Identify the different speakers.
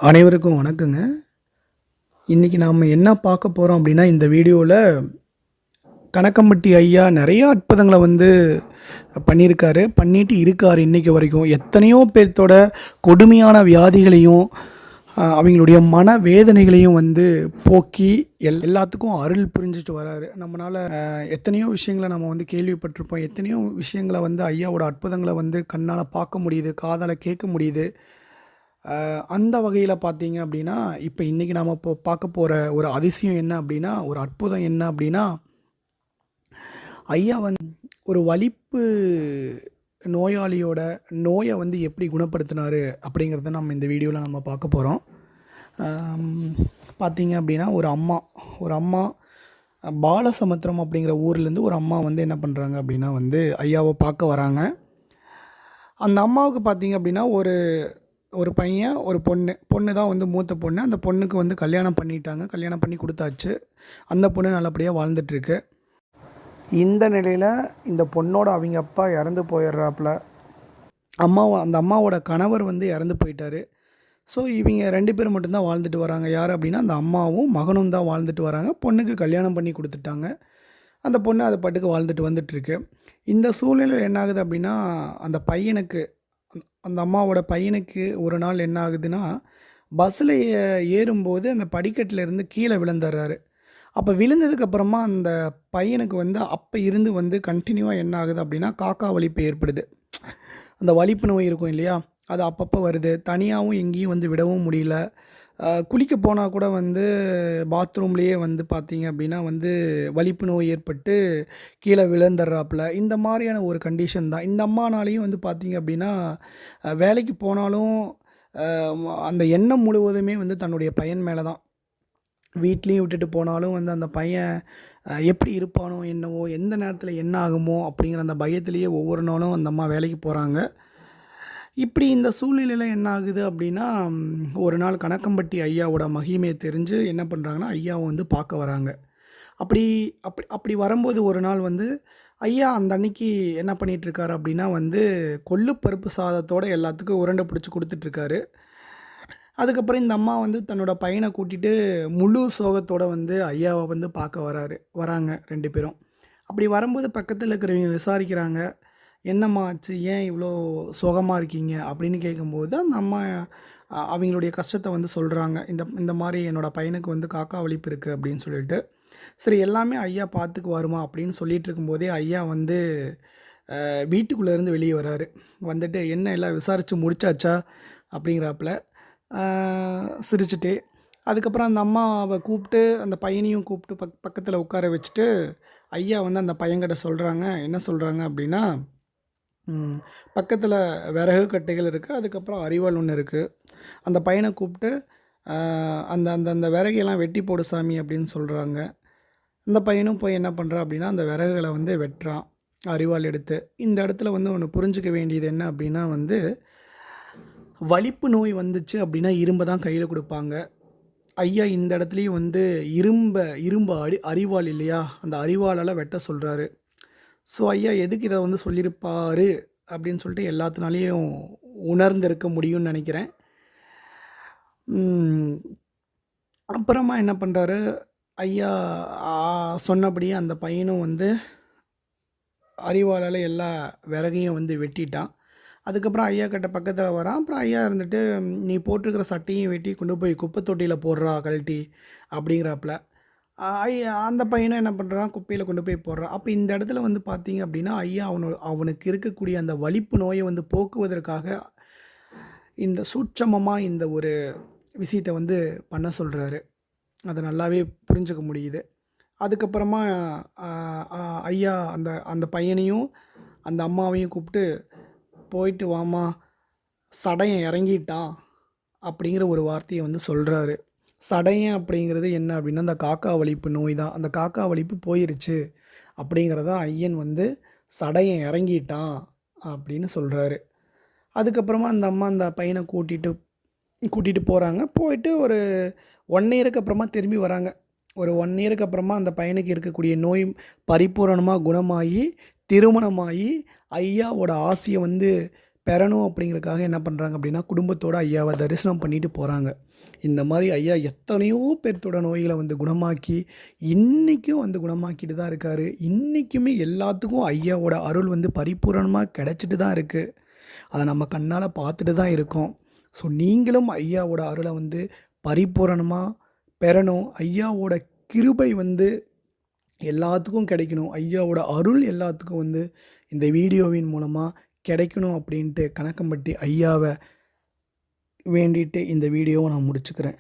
Speaker 1: அனைவருக்கும் வணக்கங்க. இன்றைக்கி நாம் என்ன பார்க்க போகிறோம் அப்படின்னா, இந்த வீடியோவில் கணக்கம்பட்டி ஐயா நிறையா அற்புதங்களை பண்ணியிருக்காரு, பண்ணிட்டு இருக்கார் இன்றைக்கி வரைக்கும். எத்தனையோ பேர்த்தோட கொடுமையான வியாதிகளையும் அவங்களுடைய மன வேதனைகளையும் போக்கி எல்லாத்துக்கும் அருள் புரிஞ்சிட்டு வராரு. நம்மளால் எத்தனையோ விஷயங்களை நம்ம கேள்விப்பட்டிருப்போம். எத்தனையோ விஷயங்களை ஐயாவோட அற்புதங்களை கண்ணால் பார்க்க முடியுது, காதால் கேட்க முடியுது. அந்த வகையில் பார்த்தீங்க அப்படின்னா, இப்போ இன்றைக்கி நாம் இப்போ பார்க்க போகிற ஒரு அதிசயம் என்ன அப்படின்னா, ஒரு அற்புதம் என்ன அப்படின்னா, ஐயா ஒரு வலிப்பு நோயாளியோட நோயை எப்படி குணப்படுத்தினார் அப்படிங்கிறத நம்ம இந்த வீடியோவில் நம்ம பார்க்க போகிறோம். பார்த்தீங்க அப்படின்னா, ஒரு அம்மா பாலசமுத்திரம் அப்படிங்கிற ஊர்லேருந்து ஒரு அம்மா என்ன பண்ணுறாங்க அப்படின்னா ஐயாவை பார்க்க வராங்க. அந்த அம்மாவுக்கு பார்த்தீங்க அப்படின்னா ஒரு பையன், ஒரு பொண்ணு தான் மூத்த பொண்ணு. அந்த பொண்ணுக்கு கல்யாணம் பண்ணிட்டாங்க, கல்யாணம் பண்ணி கொடுத்தாச்சு. அந்த பொண்ணு நல்லபடியாக வாழ்ந்துட்டுருக்கு. இந்த நிலையில் இந்த பொண்ணோட அவங்க அப்பா இறந்து போயிடுறாப்புல. அந்த அம்மாவோட கணவர் இறந்து போயிட்டார். ஸோ இவங்க 2 பேர் மட்டும்தான் வாழ்ந்துட்டு வராங்க. யார் அப்படின்னா, அந்த அம்மாவும் மகனும் தான் வாழ்ந்துட்டு வராங்க. பொண்ணுக்கு கல்யாணம் பண்ணி கொடுத்துட்டாங்க. அந்த பொண்ணு அது பாட்டுக்கு வாழ்ந்துட்டு வந்துட்டுருக்கு. இந்த சூழ்நிலையில் என்ன ஆகுது அப்படின்னா, அந்த அம்மாவோட பையனுக்கு ஒரு நாள் என்ன ஆகுதுன்னா, பஸ்ஸில் ஏறும்போது அந்த படிக்கட்டில் கீழே விழுந்துடுறாரு. அப்போ விழுந்ததுக்கப்புறமா அந்த பையனுக்கு அப்போ இருந்து கண்டினியூவாக என்ன ஆகுது அப்படின்னா, காக்கா வலிப்பு ஏற்படுது. அந்த வலிப்பு நோய் இருக்கும் இல்லையா, அது அப்பப்போ வருது. தனியாகவும் எங்கேயும் விடவும் முடியல. குளிக்க போனால் கூட பாத்ரூம்லேயே பார்த்தீங்க அப்படின்னா வலிப்பு நோய் ஏற்பட்டு கீழே விழுந்துடுறாப்புல. இந்த மாதிரியான ஒரு கண்டிஷன் தான். இந்த அம்மானாலையும் பார்த்தீங்க அப்படின்னா, வேலைக்கு போனாலும் அந்த எண்ணம் முழுவதுமே தன்னுடைய பையன் மேலே தான். வீட்லேயும் விட்டுட்டு போனாலும் அந்த பையன் எப்படி இருப்பானோ என்னவோ, எந்த நேரத்தில் என்ன ஆகுமோ அப்படிங்கிற அந்த பயத்திலேயே ஒவ்வொரு நாளும் அந்த அம்மா வேலைக்கு போகிறாங்க. இப்படி இந்த சூழ்நிலையில் என்ன ஆகுது அப்படின்னா, ஒரு நாள் கணக்கம்பட்டி ஐயாவோட மகிமையை தெரிஞ்சு என்ன பண்ணுறாங்கன்னா, ஐயாவை பார்க்க வராங்க. அப்படி அப்படி அப்படி வரும்போது ஒரு நாள் ஐயா அந்த அன்னைக்கு என்ன பண்ணிகிட்ருக்காரு அப்படின்னா கொள்ளு பருப்பு சாதத்தோடு எல்லாத்துக்கும் உருண்டை பிடிச்சி கொடுத்துட்ருக்காரு. அதுக்கப்புறம் இந்த அம்மா தன்னோட பையனை கூட்டிகிட்டு முழு சோகத்தோடு ஐயாவை பார்க்க வராங்க 2 பேரும். அப்படி வரும்போது பக்கத்தில் இருக்கிறவங்க விசாரிக்கிறாங்க, என்னம்மா ஆச்சு, ஏன் இவ்வளோ சோகமாக இருக்கீங்க அப்படின்னு கேட்கும்போது அந்த அம்மா அவங்களுடைய கஷ்டத்தை சொல்கிறாங்க. இந்த மாதிரி என்னோடய பையனுக்கு காக்கா வலிப்பு இருக்குது அப்படின்னு சொல்லிட்டு. சரி, எல்லாமே ஐயா பார்த்துக்குவாருமா அப்படின்னு சொல்லிகிட்டு இருக்கும்போதே ஐயா வீட்டுக்குள்ளேருந்து வெளியே வராரு. என்ன எல்லாம் விசாரித்து முடிச்சாச்சா அப்படிங்கிறாப்புல சிரிச்சுட்டே. அதுக்கப்புறம் அந்த அம்மாவை கூப்பிட்டு அந்த பையனையும் கூப்பிட்டு பக்கத்தில் உட்கார வச்சுட்டு ஐயா அந்த பையன்கிட்ட சொல்கிறாங்க. என்ன சொல்கிறாங்க அப்படின்னா, பக்கத்தில் விறகு கட்டைகள் இருக்குது, அதுக்கப்புறம் அரிவாள் ஒன்று இருக்குது. அந்த பையனை கூப்பிட்டு அந்த அந்த அந்த விறகையெல்லாம் வெட்டி போடு சாமி அப்படின்னு சொல்கிறாங்க. அந்த பையனும் போய் என்ன பண்ணுறான் அப்படின்னா, அந்த விறகுகளை வெட்டுறான் அரிவாள் எடுத்து. இந்த இடத்துல ஒன்று புரிஞ்சிக்க வேண்டியது என்ன அப்படின்னா, வலிப்பு நோய் வந்துச்சு அப்படின்னா இரும்பை தான் கையில் கொடுப்பாங்க. ஐயா இந்த இடத்துலையும் இரும்பு அரிவாள் இல்லையா, அந்த அரிவாளால் வெட்ட சொல்கிறாரு. ஸோ ஐயா எதுக்கு இதை சொல்லியிருப்பார் அப்படின்னு சொல்லிட்டு எல்லாத்தினாலேயும் உணர்ந்திருக்க முடியும்னு நினைக்கிறேன். அப்புறமா என்ன பண்ணுறாரு ஐயா, சொன்னபடியே அந்த பையனும் அரிவாளால் எல்லா விறகையும் வெட்டிட்டான். அதுக்கப்புறம் ஐயா கிட்ட பக்கத்தில் வரான். அப்புறம் ஐயா இருந்துட்டு, நீ போட்டிருக்கிற சட்டையும் வெட்டி கொண்டு போய் குப்பை தொட்டியில் போடுறா கழட்டி அப்படிங்கிறாப்புல. அந்த பையனும் என்ன பண்ணுறான், குப்பையில் கொண்டு போய் போடுறான். அப்போ இந்த இடத்துல பார்த்தீங்க அப்படின்னா, ஐயா அவனுக்கு இருக்கக்கூடிய அந்த வலிப்பு நோயை போக்குவதற்காக இந்த சூட்சமமாக இந்த ஒரு விஷயத்தை பண்ண சொல்கிறாரு. அதை நல்லாவே புரிஞ்சுக்க முடியுது. அதுக்கப்புறமா ஐயா அந்த பையனையும் அந்த அம்மாவையும் கூப்பிட்டு, போயிட்டு வாமா, சடையன் இறங்கிட்டான் அப்படிங்கிற ஒரு வார்த்தையை சொல்கிறாரு. சடையன் அப்படிங்கிறது என்ன அப்படின்னா, அந்த காக்கா வலிப்பு நோய் தான். அந்த காக்கா வலிப்பு போயிருச்சு அப்படிங்கிறத ஐயன் சடையன் இறங்கிட்டான் அப்படின்னு சொல்கிறாரு. அதுக்கப்புறமா அந்த அம்மா அந்த பையனை கூட்டிகிட்டு போகிறாங்க. போயிட்டு ஒரு 1 இயருக்கு அப்புறமா திரும்பி வராங்க. ஒரு 1 இயருக்கு அப்புறமா அந்த பையனுக்கு இருக்கக்கூடிய நோய் பரிபூரணமாக குணமாகி திருமணமாகி ஐயாவோட ஆசையை பெறணும் அப்படிங்கிறதுக்காக என்ன பண்ணுறாங்க அப்படின்னா, குடும்பத்தோட ஐயாவை தரிசனம் பண்ணிட்டு போகிறாங்க. இந்த மாதிரி ஐயா எத்தனையோ பேர்த்தோட நோய்களை வந்து குணமாக்கி, இன்றைக்கும் வந்து குணமாக்கிட்டு தான் இருக்காரு. இன்றைக்குமே எல்லாத்துக்கும் ஐயாவோட அருள் வந்து பரிபூரணமாக கிடைச்சிட்டு தான் இருக்குது. அதை நம்ம கண்ணால் பார்த்துட்டு தான் இருக்கோம். ஸோ நீங்களும் ஐயாவோட அருளை வந்து பரிபூரணமாக பெறணும். ஐயாவோட கிருபை வந்து எல்லாத்துக்கும் கிடைக்கணும். ஐயாவோட அருள் எல்லாத்துக்கும் வந்து இந்த வீடியோவின் மூலமாக கிடைக்கணும் அப்படின்ட்டு கணக்கம்பட்டி ஐயாவை வேண்டிட்டு இந்த வீடியோவை நான் முடிச்சுக்கிறேன்.